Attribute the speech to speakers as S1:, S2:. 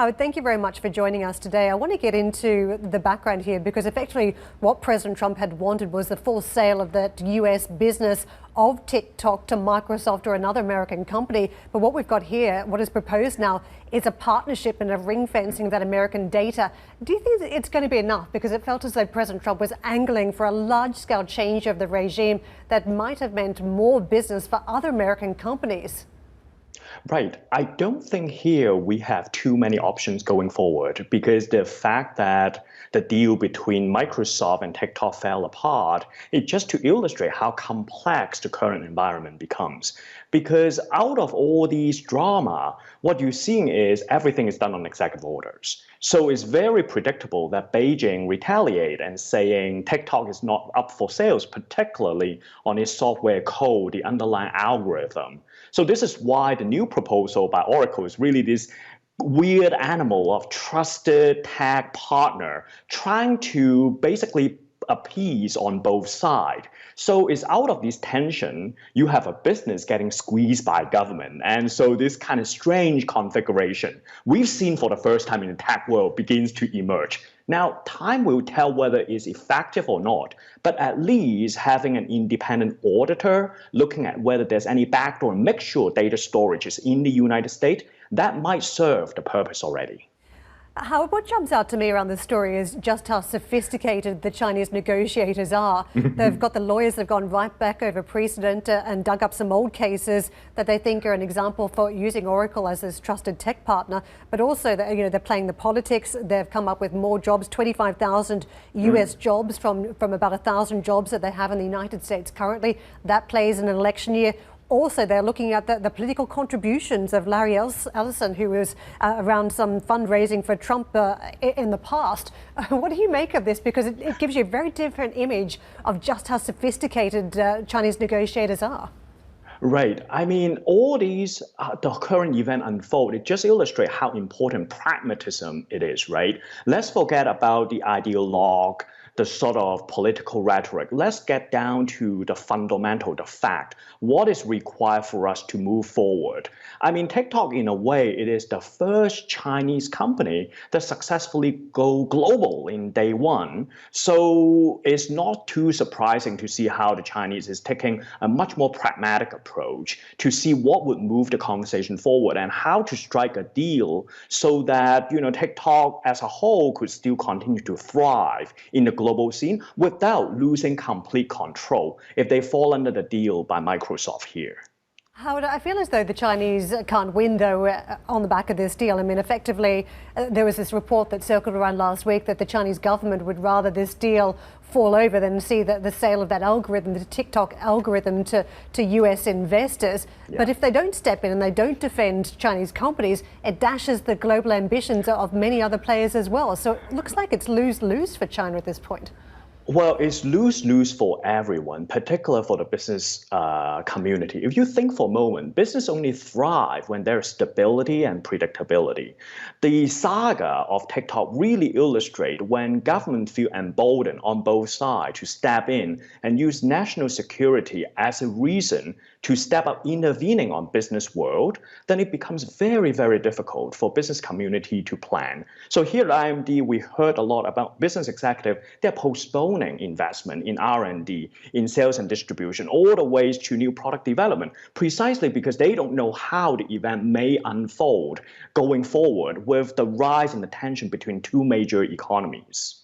S1: Howard, thank you very much for joining us today. I want to get into the background here because effectively what President Trump had wanted was the full sale of that US business of TikTok to Microsoft or another American company. But what we've got here, what is proposed now, is a partnership and a ring fencing that American data. Do you think that it's going to be enough? Because it felt as though President Trump was angling for a large-scale change of the regime that might have meant more business for other American companies.
S2: Right. I don't think here we have too many options going forward because the fact that the deal between Microsoft and TikTok fell apart is just to illustrate how complex the current environment becomes. Because out of all these drama, what you're seeing is everything is done on executive orders. So it's very predictable that Beijing retaliate and saying TikTok is not up for sales, particularly on its software code, the underlying algorithm. So this is why the new proposal by Oracle is really this weird animal of trusted tech partner trying to basically appease on both sides. So it's out of this tension, you have a business getting squeezed by government. And so this kind of strange configuration we've seen for the first time in the tech world begins to emerge. Now, time will tell whether it's effective or not, but at least having an independent auditor looking at whether there's any backdoor and make sure data storage is in the United States, that might serve the purpose already.
S1: Howard, what jumps out to me around this story is just how sophisticated the Chinese negotiators are. They've got the lawyers that have gone right back over precedent and dug up some old cases that they think are an example for using Oracle as this trusted tech partner. But also, they're playing the politics. They've come up with more jobs, 25,000 US jobs from about 1,000 jobs that they have in the United States currently. That plays in an election year. Also, they're looking at the political contributions of Larry Ellison, who was around some fundraising for Trump in the past. What do you make of this? Because it gives you a very different image of just how sophisticated Chinese negotiators are.
S2: Right. I mean, all these, the current event unfold, it just illustrates how important pragmatism it is, right? Let's forget about the ideologue, the sort of political rhetoric. Let's get down to the fundamental, the fact. What is required for us to move forward? I mean, TikTok, in a way, it is the first Chinese company that successfully go global in day one. So it's not too surprising to see how the Chinese is taking a much more pragmatic approach to see what would move the conversation forward and how to strike a deal so that, TikTok as a whole could still continue to thrive in the global scene without losing complete control if they fall under the deal by Microsoft here.
S1: Howard, I feel as though the Chinese can't win, though, on the back of this deal. I mean, effectively, there was this report that circled around last week that the Chinese government would rather this deal fall over than see the sale of that algorithm, the TikTok algorithm, to US investors. Yeah. But if they don't step in and they don't defend Chinese companies, it dashes the global ambitions of many other players as well. So it looks like it's lose-lose for China at this point.
S2: Well, it's lose-lose for everyone, particularly for the business community. If you think for a moment, business only thrive when there's stability and predictability. The saga of TikTok really illustrate when government feel emboldened on both sides to step in and use national security as a reason to step up intervening on business world, then it becomes very, very difficult for business community to plan. So here at IMD, we heard a lot about business executive. They're postponing investment in R&D, in sales and distribution, all the ways to new product development, precisely because they don't know how the event may unfold going forward with the rise in the tension between two major economies.